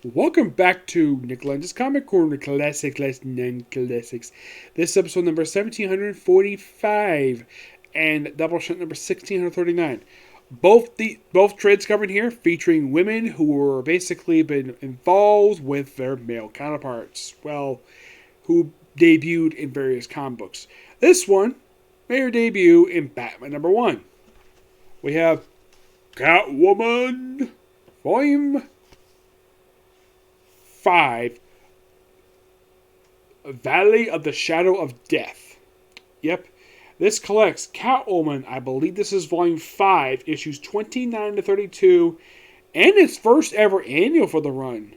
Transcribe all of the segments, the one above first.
Welcome back to Nick Lenz's Comic Corner Classic Less Non-Classics. This is episode number 1745 and Doubleshot number 1639. Both trades covered here featuring women who were basically been involved with their male counterparts. Well, who debuted in various comic books. This one made her debut in Batman number 1. We have Catwoman, Volume 5, Valley of the Shadow of Death. Yep. This collects Catwoman. I believe this is volume 5, issues 29 to 32, and its first ever annual for the run.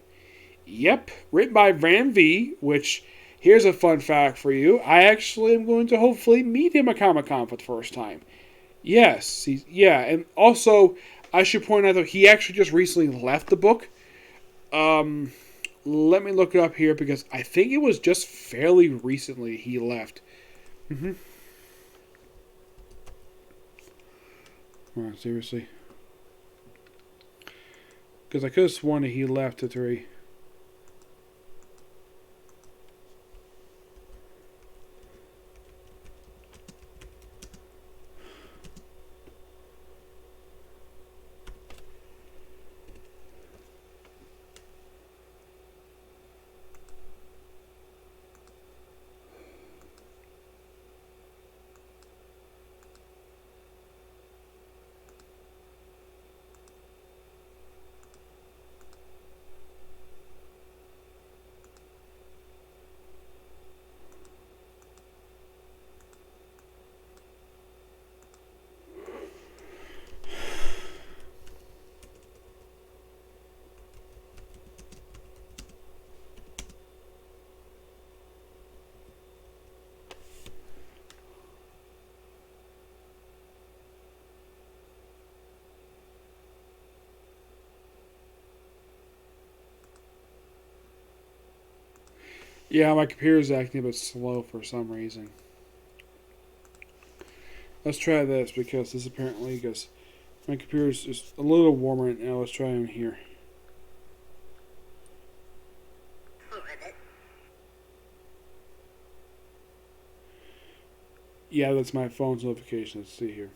Yep. Written by Ram V, which, here's a fun fact for you. I actually am going to hopefully meet him at Comic-Con for the first time. Yes. And also, I should point out that he actually just recently left the book. Let me look it up here because I think it was just fairly recently he left. Come on, seriously. Because I could have sworn that he left at 3. Yeah, my computer's acting a bit slow for some reason. Let's try this because this apparently goes. My computer's just a little warmer right now. Let's try him here. Yeah, that's my phone's notification. Let's see here.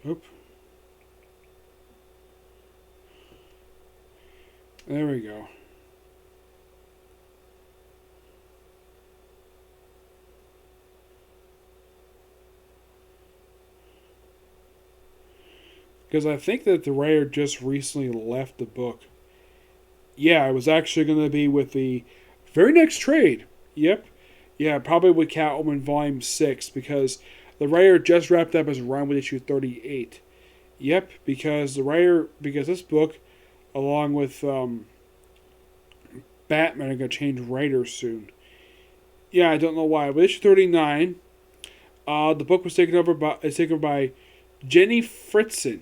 Oop. There we go. Because I think that the writer just recently left the book. Yeah, it was actually going to be with the very next trade. Yep. Yeah, probably with Catwoman Volume 6 because the writer just wrapped up his run with issue 38. Yep, because this book, along with Batman, are going to change writers soon. Yeah, I don't know why. But issue 39, the book was taken over by Jenny Fritzen,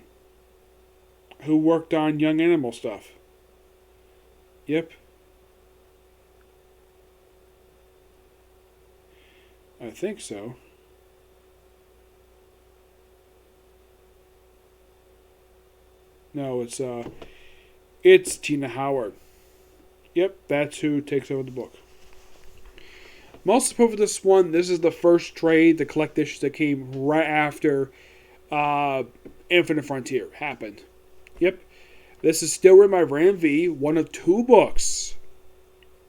who worked on Young Animal stuff. Yep. I think so. No, it's Tina Howard. Yep, that's who takes over the book. Most of this one, this is the first trade, the collect issues that came right after Infinite Frontier happened. Yep. This is still written by Ram V, one of 2 books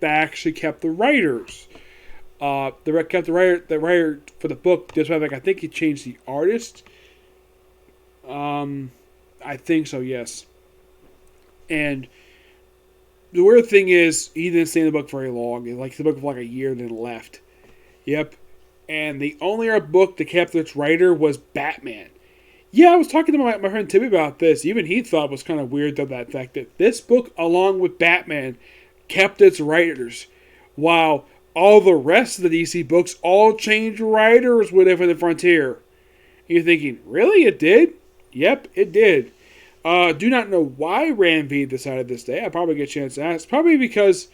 that actually kept the writers. Kept the writer for the book. This way, I think he changed the artist. I think so, yes. And the weird thing is, he didn't stay in the book very long. He liked the book for like a year, then left. Yep. And the only other book that kept its writer was Batman. Yeah, I was talking to my friend Timmy about this. Even he thought it was kind of weird, though, that fact that this book, along with Batman, kept its writers, while all the rest of the DC books all changed writers with Infinite Frontier. And you're thinking, really? It did? Yep, it did. Do not know why Ram V decided this day. I probably get a chance to ask. Probably because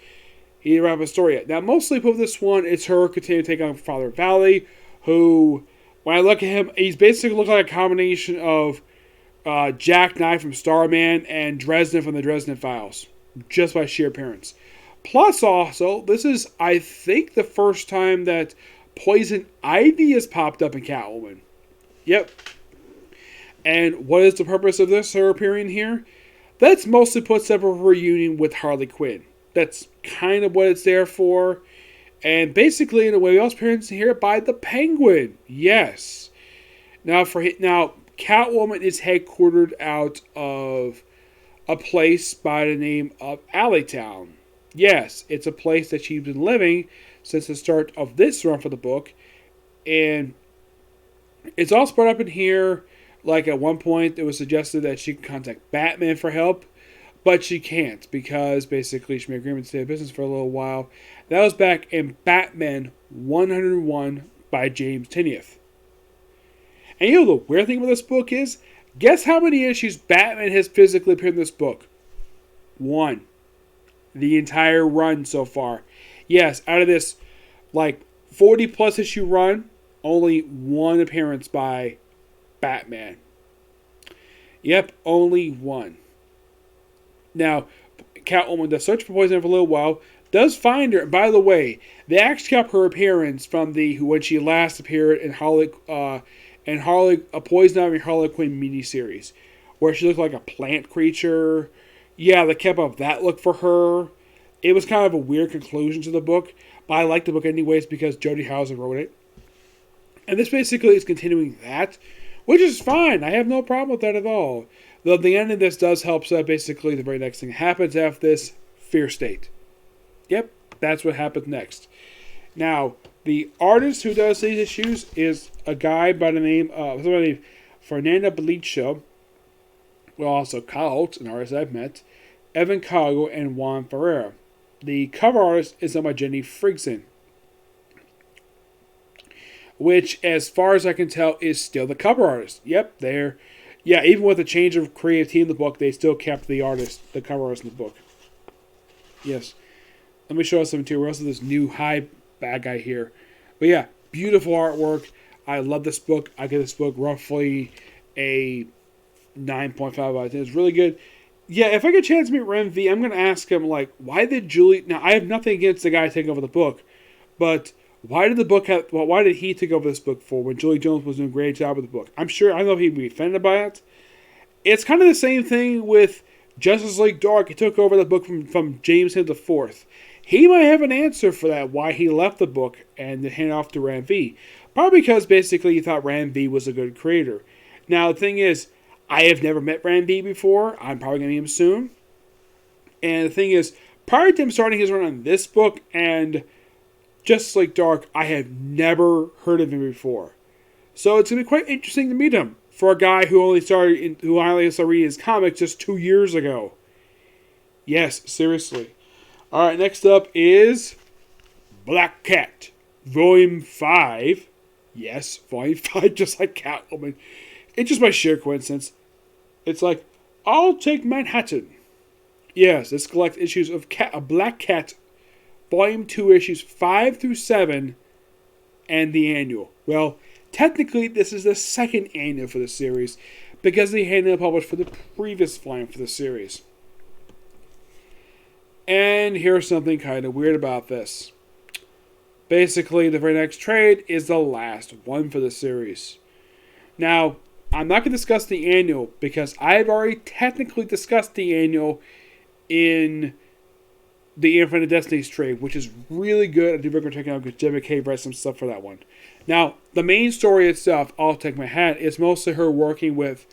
he didn't have a story yet. Now, mostly for this one, it's her continuing to take on Father Valley, who When I look at him, he's basically looks like a combination of Jack Knight from Starman and Dresden from the Dresden Files, just by sheer appearance. Plus, also, this is, I think, the first time that Poison Ivy has popped up in Catwoman. Yep. And what is the purpose of this, her appearing here? That's mostly puts up a reunion with Harley Quinn. That's kind of what it's there for. And basically, in a way, also appearance here by the Penguin. Yes. Now, Catwoman is headquartered out of a place by the name of Alleytown. Yes, it's a place that she's been living since the start of this run for the book. And it's also brought up in here, like at one point it was suggested that she can contact Batman for help, but she can't because basically she made agreement to stay in business for a little while. That was back in Batman 101 by James Tynion. And you know the weird thing about this book is, guess how many issues Batman has physically appeared in this book? 1. The entire run so far. Yes, out of this, 40 plus issue run, only 1 appearance by Batman. Yep, only 1. Now, Catwoman does search for Poison for a little while, does find her. By the way, they actually kept her appearance from when she last appeared in a Poison Ivy Harley Quinn miniseries, where she looked like a plant creature. Yeah, they kept up that look for her. It was kind of a weird conclusion to the book, but I like the book anyways because Jody Houser wrote it. And this basically is continuing that, which is fine. I have no problem with that at all. Though the end of this does help set basically the very next thing that happens after this, Fear State. Yep, that's what happens next. Now, the artist who does these issues is a guy by the name of Fernando Belicho. Well, also Kyle Holtz, an artist I've met, Evan Cargo, and Juan Ferreira. The cover artist is done by Jenny Frigson, which, as far as I can tell, is still the cover artist. Yep, even with the change of creative team in the book, they still kept the cover artist in the book. Yes. Let me show us something too. We're also this new high bad guy here. But yeah, beautiful artwork. I love this book. I give this book roughly a 9.5 out of 10. It's really good. Yeah, if I get a chance to meet Ren V, I'm going to ask him, why did Julie... Now, I have nothing against the guy taking over the book, but why did he take over this book for when Julie Jones was doing a great job with the book? I know he'd be offended by it. It's kind of the same thing with Justice League Dark. He took over the book from James Hill IV. He might have an answer for that, why he left the book and hand it off to Ran V. Probably because basically he thought Ran V was a good creator. Now, the thing is, I have never met Ran V before. I'm probably going to meet him soon. And the thing is, prior to him starting his run on this book and Justice League Dark, I have never heard of him before. So it's going to be quite interesting to meet him for a guy who only started reading his comics just 2 years ago. Yes, seriously. Alright, next up is Black Cat, Volume 5. Yes, Volume 5, just like Catwoman. It's just by sheer coincidence. It's like, I'll take Manhattan. Yes, this collects issues of Black Cat, Volume 2, issues 5 through 7, and the annual. Well, technically, this is the second annual for the series, because they hadn't published for the previous volume for the series. And here's something kind of weird about this. Basically, the very next trade is the last one for the series. Now, I'm not going to discuss the annual because I've already technically discussed the annual in the Infinite Destinies trade, which is really good. I do recommend checking out because Jim McKay writes some stuff for that one. Now, the main story itself, I'll take my hat, is mostly her working with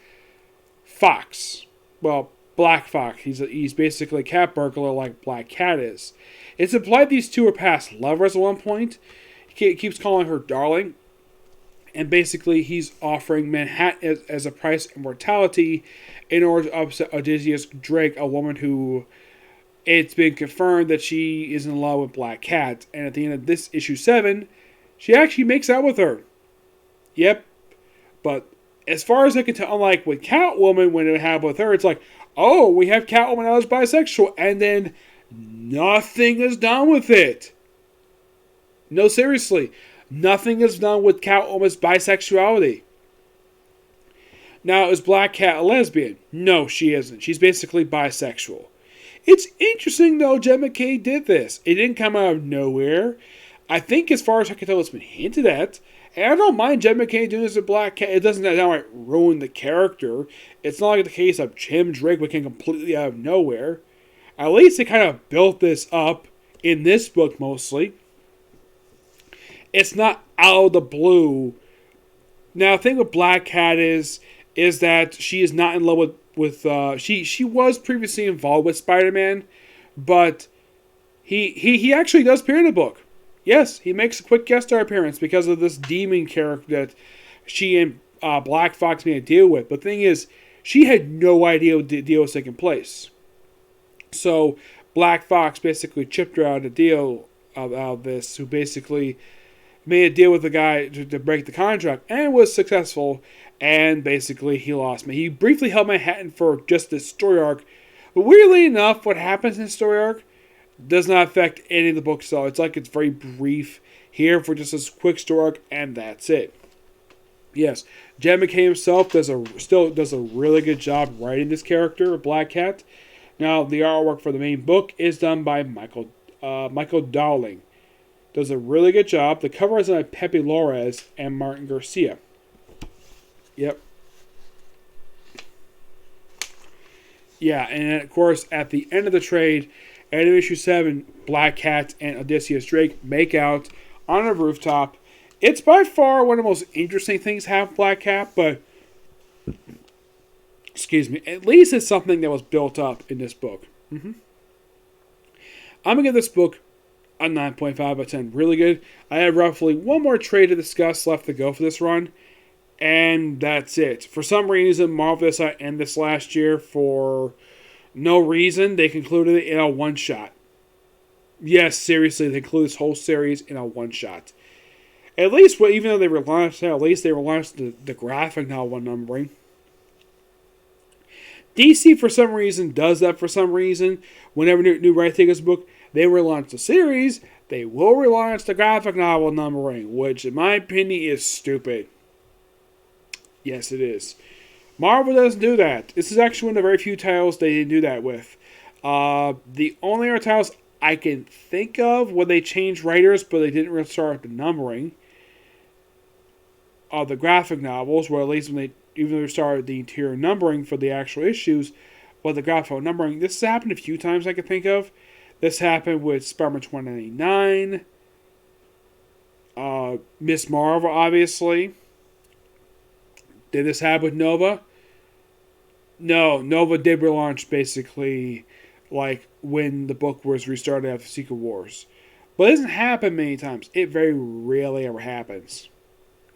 Fox. Well, Black Fox. He's basically a cat burglar like Black Cat is. It's implied these two are past lovers at one point. He keeps calling her darling. And basically he's offering Manhattan as a price of immortality in order to upset Odysseus Drake, a woman who it's been confirmed that she is in love with Black Cat. And at the end of this issue 7, she actually makes out with her. Yep. But as far as I can tell, unlike with Catwoman, when it happened with her, it's like, oh, we have Catwoman out as bisexual, and then nothing is done with it. No, seriously. Nothing is done with Catwoman's bisexuality. Now, is Black Cat a lesbian? No, she isn't. She's basically bisexual. It's interesting, though, Jen McKay did this. It didn't come out of nowhere. I think, as far as I can tell, it's been hinted at. And I don't mind Jen McKay doing this with Black Cat. It doesn't outright ruin the character. It's not like the case of Tim Drake came completely out of nowhere. At least they kind of built this up in this book, mostly. It's not out of the blue. Now, the thing with Black Cat is that she is not in love with she was previously involved with Spider-Man, but he actually does appear in the book. Yes, he makes a quick guest star appearance because of this demon character that she and Black Fox made a deal with. But the thing is, she had no idea what the deal was taking place. So Black Fox basically chipped her out of the deal of this, who basically made a deal with the guy to break the contract and was successful. And basically, he lost me. He briefly held Manhattan for just this story arc. But weirdly enough, what happens in the story arc does not affect any of the books. So it's like it's very brief here for just this quick story arc, and that's it. Yes, Jen McKay himself still does a really good job writing this character, Black Cat. Now, the artwork for the main book is done by Michael Dowling. Does a really good job. The cover is done by Pepe Lores and Martin Garcia. Yep. Yeah, and of course, at the end of the trade, end of issue 7, Black Cat and Odysseus Drake make out on a rooftop. It's by far one of the most interesting things to have Black Cat, but excuse me, at least it's something that was built up in this book. I'm going to give this book a 9.5 out of 10. Really good. I have roughly one more trade to discuss left to go for this run. And that's it. For some reason, Marvel decided to end this last year for no reason. They concluded it in a one-shot. Yes, seriously, they concluded this whole series in a one-shot. At least, even though they relaunched it, at least they relaunched the graphic novel numbering. DC, for some reason, does that for some reason. Whenever new writer takes a book, they relaunch the series. They will relaunch the graphic novel numbering, which, in my opinion, is stupid. Yes, it is. Marvel doesn't do that. This is actually one of the very few titles they didn't do that with. The only other titles I can think of where they changed writers, but they didn't restart the numbering of the graphic novels, where at least when they even restarted the interior numbering for the actual issues, but the graphic numbering, this has happened a few times I can think of. This happened with Spider-Man 2099, Miss Marvel, obviously. Did this happen with Nova? No, Nova did relaunch basically like when the book was restarted after Secret Wars. But it doesn't happen many times. It very rarely ever happens.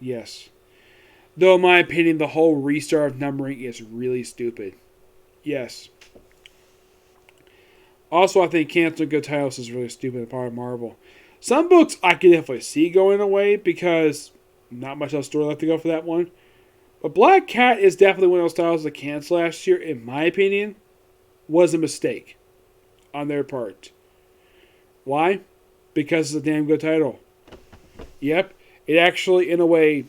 Yes. Though in my opinion, the whole restart of numbering is really stupid. Yes. Also, I think canceling good titles is really stupid on the part of Marvel. Some books I can definitely see going away because not much else story left to go for that one. But Black Cat is definitely one of those titles that canceled last year, in my opinion, was a mistake on their part. Why? Because it's a damn good title. Yep. It actually, in a way,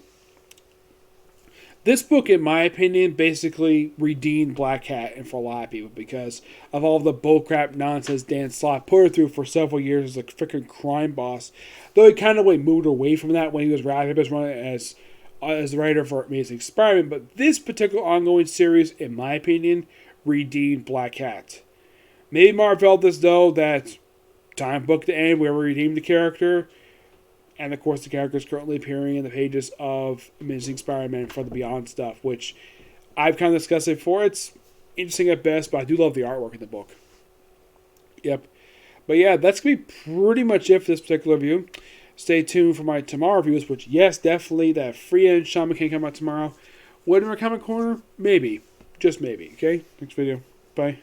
this book, in my opinion, basically redeemed Black Cat and for a lot of people because of all the bullcrap nonsense Dan Slott put her through for several years as a freaking crime boss. Though he kind of moved away from that when he was wrapping up his run as the writer for Amazing Spider-Man, but this particular ongoing series, in my opinion, redeemed Black Cat. Maybe Marvel felt as though that time book to end where we redeemed the character, and of course the character is currently appearing in the pages of Amazing Spider-Man for the Beyond stuff, which I've kind of discussed it before. It's interesting at best, but I do love the artwork in the book. Yep. But yeah, that's going to be pretty much it for this particular review. Stay tuned for my tomorrow reviews, which, yes, definitely, that free end Shaman can come out tomorrow. When we're coming corner? Maybe. Just maybe, okay? Next video. Bye.